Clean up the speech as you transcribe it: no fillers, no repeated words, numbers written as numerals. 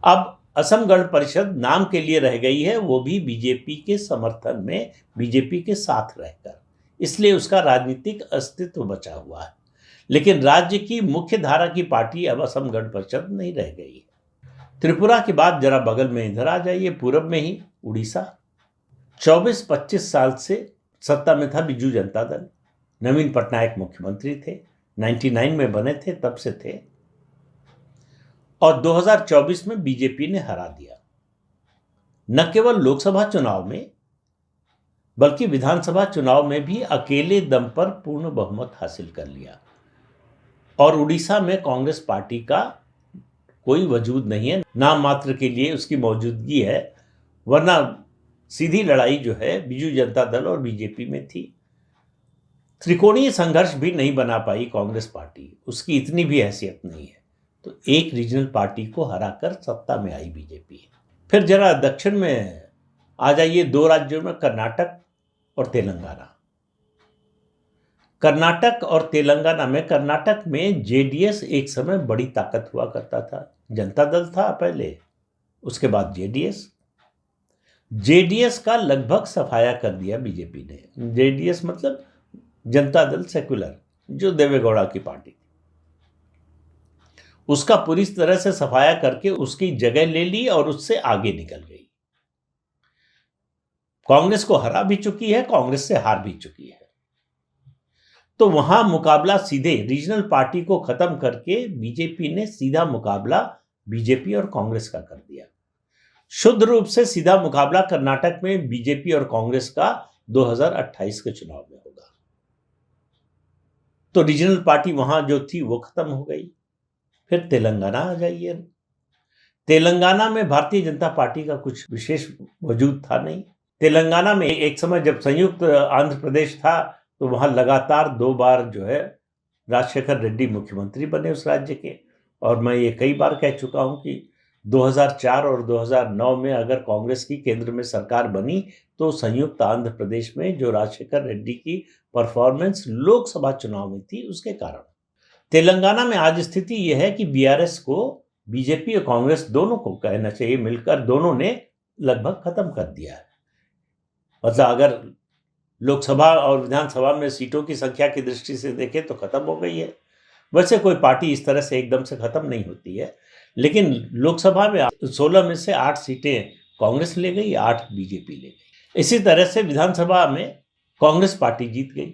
अब असम गण परिषद नाम के लिए रह गई है, वो भी बीजेपी के समर्थन में, बीजेपी के साथ रहकर, इसलिए उसका राजनीतिक अस्तित्व बचा हुआ है। लेकिन राज्य की मुख्य धारा की पार्टी अब असम गण परिषद नहीं रह गई है। त्रिपुरा के बाद जरा बगल में इधर आ जाइए, पूरब में ही उड़ीसा। 24-25 साल से सत्ता में था बिजू जनता दल। नवीन पटनायक मुख्यमंत्री थे, 99 में बने थे, तब से थे, और 2024 में बीजेपी ने हरा दिया। न केवल लोकसभा चुनाव में बल्कि विधानसभा चुनाव में भी अकेले दम पर पूर्ण बहुमत हासिल कर लिया। और उड़ीसा में कांग्रेस पार्टी का कोई वजूद नहीं है, नाम मात्र के लिए उसकी मौजूदगी है, वरना सीधी लड़ाई जो है बिजू जनता दल और बीजेपी में थी। त्रिकोणीय संघर्ष भी नहीं बना पाई कांग्रेस पार्टी, उसकी इतनी भी हैसियत नहीं है। तो एक रीजनल पार्टी को हराकर सत्ता में आई बीजेपी। फिर जरा दक्षिण में आ जाइए, 2 राज्यों में, कर्नाटक और तेलंगाना। कर्नाटक और तेलंगाना में, कर्नाटक में जेडीएस एक समय बड़ी ताकत हुआ करता था। जनता दल था पहले, उसके बाद जेडीएस का लगभग सफाया कर दिया बीजेपी ने। जेडीएस मतलब जनता दल सेक्युलर, जो देवेगौड़ा की पार्टी थी, उसका पूरी तरह से सफाया करके उसकी जगह ले ली और उससे आगे निकल गई। कांग्रेस को हरा भी चुकी है, कांग्रेस से हार भी चुकी है। तो वहां मुकाबला सीधे रीजनल पार्टी को खत्म करके बीजेपी ने सीधा मुकाबला बीजेपी और कांग्रेस का कर दिया। शुद्ध रूप से सीधा मुकाबला कर्नाटक में बीजेपी और कांग्रेस का 2028 के चुनाव में होगा। तो रीजनल पार्टी वहां जो थी वो खत्म हो गई। फिर तेलंगाना आ जाइए। तेलंगाना में भारतीय जनता पार्टी का कुछ विशेष वजूद था नहीं। तेलंगाना में एक समय जब संयुक्त आंध्र प्रदेश था, तो वहां लगातार 2 बार जो है राजशेखर रेड्डी मुख्यमंत्री बने उस राज्य के। और मैं ये कई बार कह चुका हूं कि 2004 और 2009 में अगर कांग्रेस की केंद्र में सरकार बनी, तो संयुक्त आंध्र प्रदेश में जो राजशेखर रेड्डी की परफॉर्मेंस लोकसभा चुनाव में थी, उसके कारण। तेलंगाना में आज स्थिति यह है कि बीआरएस को, बीजेपी और कांग्रेस दोनों को कहना चाहिए, मिलकर दोनों ने लगभग खत्म कर दिया है। मतलब अगर लोकसभा और विधानसभा में सीटों की संख्या की दृष्टि से देखें तो खत्म हो गई है। वैसे कोई पार्टी इस तरह से एकदम से खत्म नहीं होती है, लेकिन लोकसभा में 16 में से 8 सीटें कांग्रेस ले गई, 8 बीजेपी ले गई। इसी तरह से विधानसभा में कांग्रेस पार्टी जीत गई।